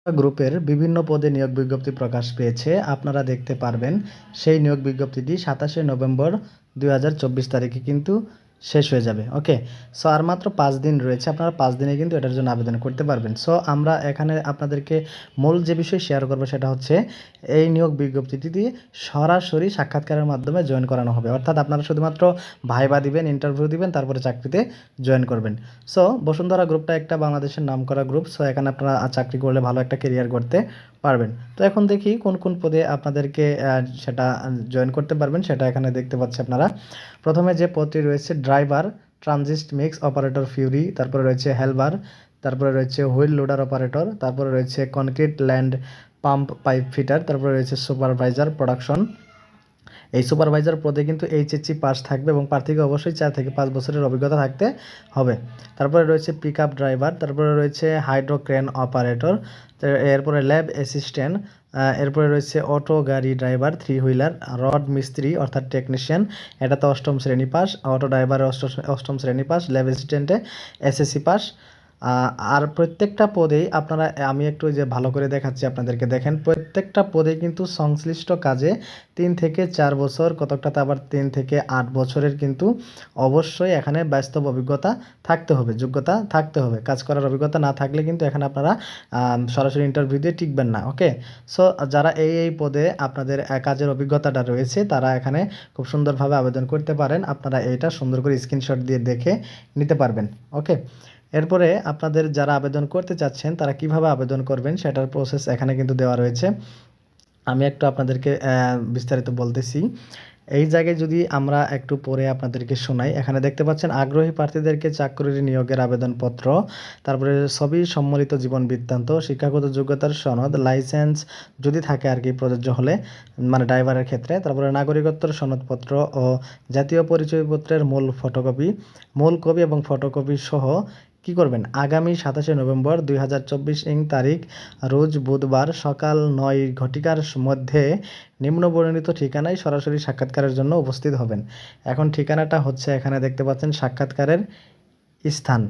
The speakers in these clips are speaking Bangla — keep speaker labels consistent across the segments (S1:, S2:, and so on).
S1: গ্রুপের বিভিন্ন পদে নিয়োগ বিজ্ঞপ্তি প্রকাশ পেয়েছে। আপনারা দেখতে পারবেন সেই নিয়োগ বিজ্ঞপ্তিটি ২৭শে নভেম্বর ২০২৪ তারিখে কিন্তু শেষ হয়ে যাবে। ওকে, সো আর মাত্র ৫ দিন রয়েছে। আপনারা ৫ দিনে কিন্তু এটার জন্য আবেদন করতে পারবেন। সো আমরা এখানে আপনাদেরকে মূল যে বিষয় শেয়ার করবো সেটা হচ্ছে এই নিয়োগ বিজ্ঞপ্তিটি দিয়ে সরাসরি সাক্ষাৎকারের মাধ্যমে জয়েন করানো হবে। অর্থাৎ আপনারা শুধুমাত্র ভাইবা দিবেন, ইন্টারভিউ দিবেন, তারপরে চাকরিতে জয়েন করবেন। সো বসুন্ধরা গ্রুপটা একটা বাংলাদেশের নামকরা গ্রুপ। সো এখানে আপনারা চাকরি করলে ভালো একটা কেরিয়ার করতে পারবেন। তো এখন দেখি কোন কোন পদে আপনাদেরকে সেটা জয়েন করতে পারবেন সেটা এখানে দেখতে পাচ্ছি আপনারা। প্রথমে যে পদটি রয়েছে ড্রাইভার, ট্রানজিস্ট মিক্স অপারেটর ফিউরি, তারপরে রয়েছে হেলবার, তারপরে রয়েছে হুইল লোডার অপারেটর, তারপরে রয়েছে concrete land pump pipe fitter, তারপরে রয়েছে সুপারভাইজার প্রোডাকশন। এই সুপারভাইজার পদে কিন্তু এইচএসসি পাস থাকবে এবং প্রার্থীকে অবশ্যই 4 থেকে 5 বছরের অভিজ্ঞতা থাকতে হবে। তারপরে রয়েছে পিক আপ ড্রাইভার, তারপরে রয়েছে হাইড্রোক্রেন অপারেটর, এরপরে ল্যাব অ্যাসিস্ট্যান্ট, এরপরে রয়েছে অটো গাড়ি ড্রাইভার, 3 হুইলার, রড মিস্ত্রি অর্থাৎ টেকনিশিয়ান, এটা তো 8ম শ্রেণী পাস, অটো ড্রাইভারে 8ম শ্রেণী পাস, ল্যাব অ্যাসিস্ট্যান্টে এসএসসি পাস। আর প্রত্যেকটা পদেই আপনারা, আমি একটু যে ভালো করে দেখাচ্ছি আপনাদেরকে, দেখেন প্রত্যেকটা পদে কিন্তু সংশ্লিষ্ট কাজে 3 থেকে 4 বছর, কতকটাতে আবার 3 থেকে 8 বছরের কিন্তু অবশ্যই এখানে বাস্তব অভিজ্ঞতা থাকতে হবে, যোগ্যতা থাকতে হবে। কাজ করার অভিজ্ঞতা না থাকলে কিন্তু এখানে আপনারা সরাসরি ইন্টারভিউ দিয়ে টিকবেন না। ওকে, সো যারা এই পদে আপনাদের কাজের অভিজ্ঞতাটা রয়েছে তারা এখানে খুব সুন্দরভাবে আবেদন করতে পারেন। আপনারা এইটা সুন্দর করে স্ক্রিনশট দিয়ে দেখে নিতে পারবেন। ওকে, এরপরে আপনাদের যারা আবেদন করতে চাচ্ছেন তারা কিভাবে আবেদন করবেন সেটার প্রসেস এখানে কিন্তু দেওয়া রয়েছে। আমি একটু আপনাদেরকে বিস্তারিত বলতেছি। এই জায়গায় যদি আমরা একটু পরে আপনাদেরকে শোনাই, এখানে দেখতে পাচ্ছেন আগ্রহী প্রার্থীদেরকে চাকরির নিয়োগের আবেদনপত্র, তারপরে সবই সম্মিলিত জীবন বৃত্তান্ত, শিক্ষাগত যোগ্যতার সনদ, লাইসেন্স যদি থাকে আর কি প্রযোজ্য হলে, মানে ড্রাইভারের ক্ষেত্রে, তারপরে নাগরিকত্বের সনদপত্র ও জাতীয় পরিচয়পত্রের মূল কপি এবং ফটোকপি সহ কী করবেন, আগামী 27শে নভেম্বর 2024 তারিখ রোজ বুধবার সকাল 9 ঘটিকার মধ্যে নিম্নবর্ণিত ঠিকানায় সরাসরি সাক্ষাৎকারের জন্য উপস্থিত হবেন। এখন ঠিকানাটা হচ্ছে এখানে দেখতে পাচ্ছেন সাক্ষাৎকারের স্থান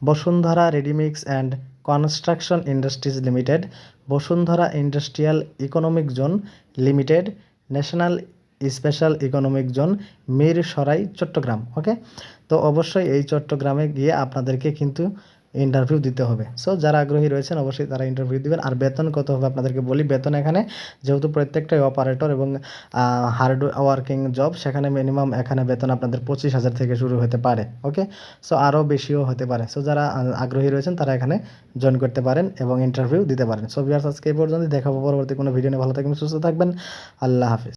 S1: Bashundhara readymix and construction industries limited, Bashundhara industrial economic zone limited, national special economic zone, Mirsarai, Chattogram. Okay, তো অবশ্যই এই চট্টগ্রামে গিয়ে আপনাদেরকে কিন্তু ইন্টারভিউ দিতে হবে। সো যারা আগ্রহী রয়েছেন অবশ্যই তারা ইন্টারভিউ দিবেন। আর বেতন কত হবে আপনাদেরকে বলি। বেতন এখানে যেহেতু প্রত্যেকটাই অপারেটর এবং হার্ড ওয়ার্কিং জব, সেখানে মিনিমাম এখানে বেতন আপনাদের 25,000 থেকে শুরু হতে পারে। ওকে, সো আরও বেশিও হতে পারে। সো যারা আগ্রহী রয়েছেন তারা এখানে জয়েন করতে পারেন এবং ইন্টারভিউ দিতে পারেন। সো ভিউয়ার্স, আজকে এই পর্যন্ত, দেখা হবে পরবর্তী কোনো ভিডিও নিয়ে। ভালো থাকবেন, সুস্থ থাকবেন, আল্লাহ হাফিজ।